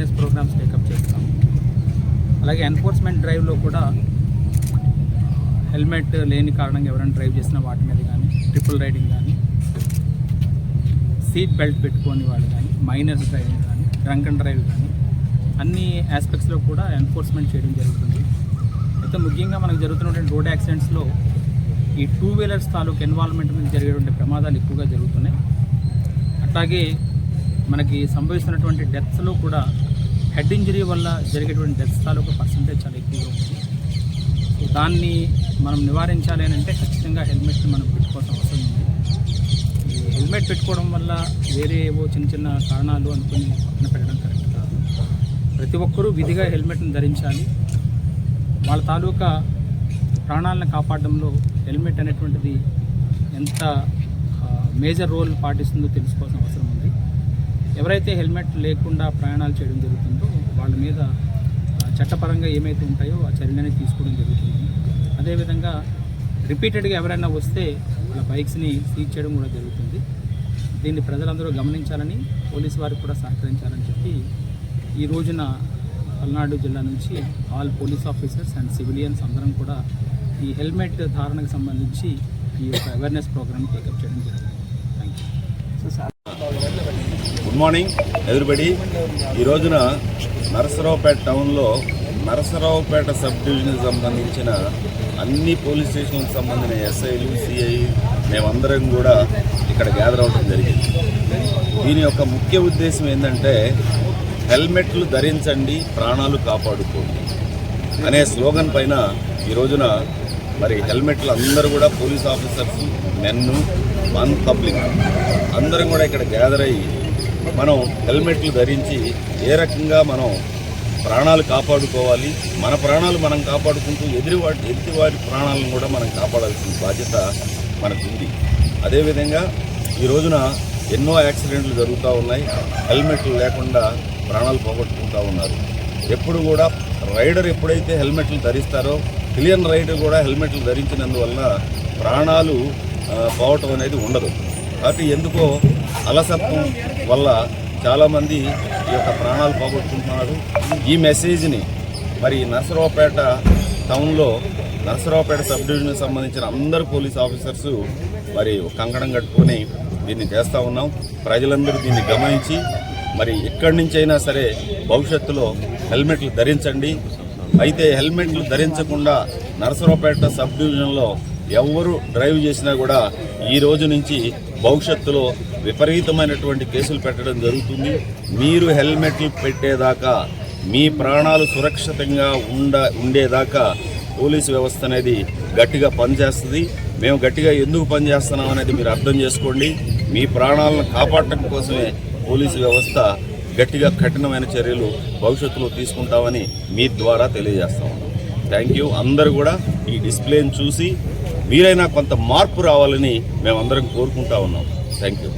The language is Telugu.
అవేర్నెస్ ప్రోగ్రామ్స్ టేకప్ చేస్తాం. అలాగే ఎన్ఫోర్స్మెంట్ డ్రైవ్లో కూడా హెల్మెట్ లేని కారణంగా ఎవరైనా డ్రైవ్ చేసినా వాటి మీద కానీ, ట్రిపుల్ రైడింగ్ కానీ, సీట్ బెల్ట్ పెట్టుకోని వాళ్ళు కానీ, మైనర్స్ డ్రైవింగ్ కానీ, డ్రంక్ అండ్ డ్రైవ్ కానీ అన్ని ఆస్పెక్ట్స్లో కూడా ఎన్ఫోర్స్మెంట్ చేయడం జరుగుతుంది. అయితే ముఖ్యంగా మనకు జరుగుతున్నటువంటి రోడ్ యాక్సిడెంట్స్లో ఈ 2 వీలర్స్ తాలూకు ఇన్వాల్వ్మెంట్ మీద జరిగేటువంటి ప్రమాదాలు ఎక్కువగా జరుగుతున్నాయి. అట్లాగే మనకి సంభవిస్తున్నటువంటి డెత్స్లో కూడా హెడ్ ఇంజరీ వల్ల జరిగేటువంటి డెత్స్ తాలూకు పర్సంటేజ్ చాలా ఎక్కువగా ఉంది. సో దాన్ని మనం నివారించాలి అని అంటే ఖచ్చితంగా హెల్మెట్ని మనం పెట్టుకోవాల్సిన అవసరం ఉంది. ఈ హెల్మెట్ పెట్టుకోవడం వల్ల వేరే ఏవో చిన్న చిన్న కారణాలు అనుకుని పక్కన పెట్టడం కరెక్ట్ కాదు. ప్రతి ఒక్కరూ విధిగా హెల్మెట్ని ధరించాలి. వాళ్ళ తాలూకా ప్రాణాలను కాపాడడంలో హెల్మెట్ అనేటువంటిది ఎంత మేజర్ రోల్ పాటిస్తుందో తెలుసుకోవాల్సిన అవసరం ఉంది. ఎవరైతే హెల్మెట్ లేకుండా ప్రయాణాలు చేయడం జరుగుతుందో వాళ్ళ మీద చట్టపరంగా ఏమైతే ఉంటాయో ఆ చర్యలనే తీసుకోవడం జరుగుతుంది. అదేవిధంగా రిపీటెడ్గా ఎవరైనా వస్తే వాళ్ళ బైక్స్ని సీజ్ చేయడం కూడా జరుగుతుంది. దీన్ని ప్రజలందరూ గమనించాలని, పోలీసు వారికి కూడా సహకరించాలని చెప్పి ఈ రోజున పల్నాడు జిల్లా నుంచి all police officers and civilians అందరం కూడా ఈ హెల్మెట్ ధారణకు సంబంధించి ఈ యొక్క అవేర్నెస్ ప్రోగ్రామ్ టేకప్ చేయడం జరిగింది. Thank you. Good morning everybody. ఈ రోజున నరసరావుపేట టౌన్లో నరసరావుపేట సబ్ డివిజన్కి సంబంధించిన అన్ని పోలీస్ స్టేషన్లకు సంబంధించిన ఎస్ఐలు, సిఐ మేమందరం కూడా ఇక్కడ గ్యాదర్ అవ్వడం జరిగింది. దీని యొక్క ముఖ్య ఉద్దేశం ఏంటంటే హెల్మెట్లు ధరించండి, ప్రాణాలు కాపాడుకోండి అనే స్లోగన్ పైన ఈ రోజున మరి హెల్మెట్లు అందరూ కూడా పోలీస్ ఆఫీసర్స్, మెన్ను, పబ్లిక్ అందరం కూడా ఇక్కడ గ్యాదర్ అయ్యి మనం హెల్మెట్లు ధరించి ఏ రకంగా మనం ప్రాణాలు కాపాడుకోవాలి, మన ప్రాణాలు మనం కాపాడుకుంటూ ఎదుటివారి ప్రాణాలను కూడా మనం కాపాడాల్సిన బాధ్యత మనకుంది. అదేవిధంగా ఈ రోజున ఎన్నో యాక్సిడెంట్లు జరుగుతూ ఉన్నాయి. హెల్మెట్లు లేకుండా ప్రాణాలు పోగొట్టుకుంటూ ఉన్నారు. ఎప్పుడు కూడా రైడర్ ఎప్పుడైతే హెల్మెట్లు ధరిస్తారో క్లియర్ రైడర్ కూడా హెల్మెట్లు ధరించినందువల్ల ప్రాణాలు పోవటం అనేది ఉండదు. కాబట్టి ఎందుకో అలసత్వం వల్ల చాలామంది ఈ యొక్క ప్రాణాలు పోగొట్టుకుంటున్నారు. ఈ మెసేజ్ని మరి నరసరావుపేట టౌన్లో నరసరావుపేట సబ్ డివిజన్కి సంబంధించిన అందరు పోలీస్ ఆఫీసర్స్ మరి కంకణం కట్టుకొని దీన్ని చేస్తూ ఉన్నాం. ప్రజలందరూ దీన్ని గమనించి మరి ఎక్కడి నుంచైనా సరే భవిష్యత్తులో హెల్మెట్లు ధరించండి. అయితే హెల్మెట్లు ధరించకుండా నరసరావుపేట సబ్ డివిజన్లో ఎవరు డ్రైవ్ చేసినా కూడా ఈ రోజు నుంచి భవిష్యత్తులో విపరీతమైనటువంటి కేసులు పెట్టడం జరుగుతుంది. మీరు హెల్మెట్లు పెట్టేదాకా, మీ ప్రాణాలు సురక్షితంగా ఉండేదాకా పోలీసు వ్యవస్థ అనేది గట్టిగా పనిచేస్తుంది. మేము గట్టిగా ఎందుకు పనిచేస్తున్నాం అనేది మీరు అర్థం చేసుకోండి. మీ ప్రాణాలను కాపాడటం కోసమే పోలీసు వ్యవస్థ గట్టిగా కఠినమైన చర్యలు భవిష్యత్తులో తీసుకుంటామని మీ ద్వారా తెలియజేస్తాం. Thank you. అందరూ కూడా ఈ డిస్ప్లేని చూసి మీరైనా కొంత మార్పు రావాలని మేమందరం కోరుకుంటా ఉన్నాం. Thank you.